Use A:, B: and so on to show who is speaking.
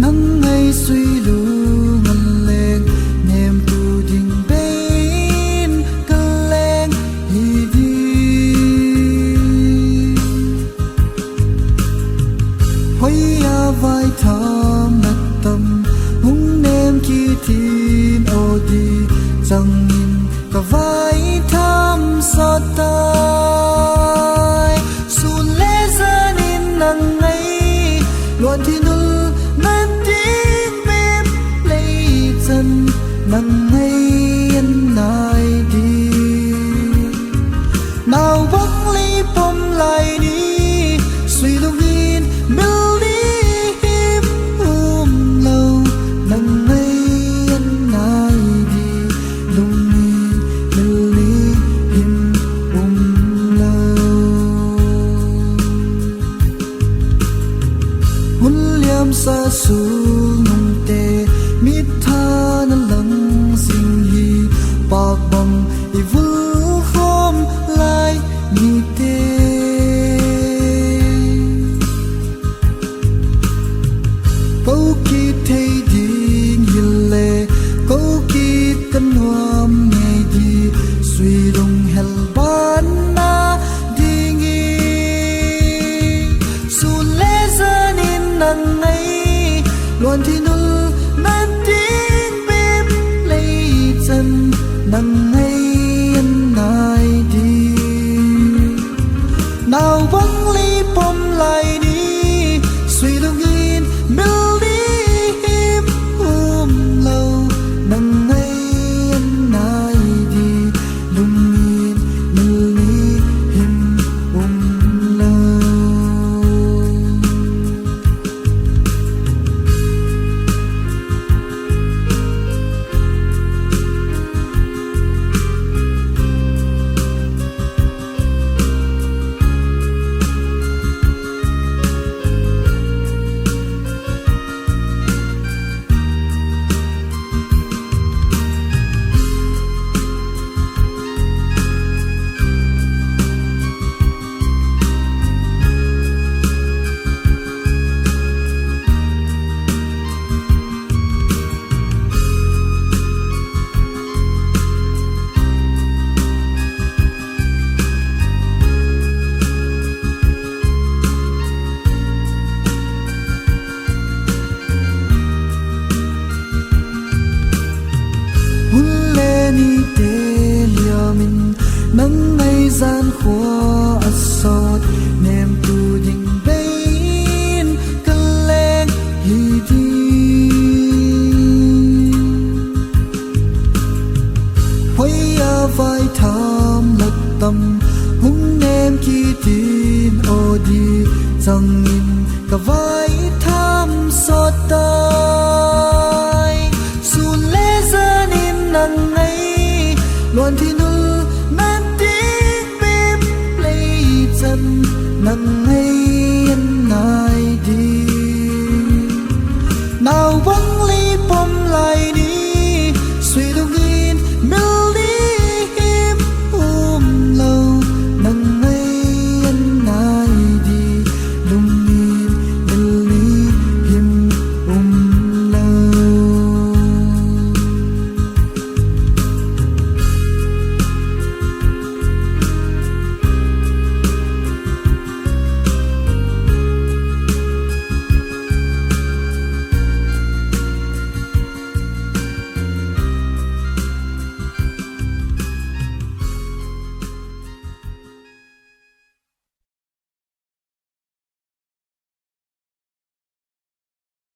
A: nắng ngày suy lu ngân lên niềm tu đình bên cơn lên hi đi hoi ya vai tham nát tâm hung nem ki tin ô đi chẳng nhìn cả vai tham so tai sun lê ra nên nắng ngày luôn thì nul nan tiếng bếp lấy chân nắng ngày anh lại đi nào vắng lấy bom lại đi suy lung in mil đi im lâu nắng ngày anh lại đi lung in mil đi im lâu hun liam sa su nung te mit tha na lang sing hi bak bang i vul khom lai ni te câu ki thei ding hil le câu ki kan nuam nghe di suy lung hel ban na ding i sun le za nin nang ngày luôn thì nul nan tiếng bếp lấy chân nang ngày anh lại đi nào vắng lấy bom lại đi suy lung in mil đi im lâu nang ngày anh lại đi lung in mil đi im lâu nắng ngày gian khóa sọt niềm tu đình bên cơn lên hi đi hoi ya vai tham lật tâm hung nem ki tin ô đi chẳng nhìn cả vai tham sọt tai sun lê ra nên nắng ngày luôn thì nul nan tiếng bếp lấy chân nắng ngày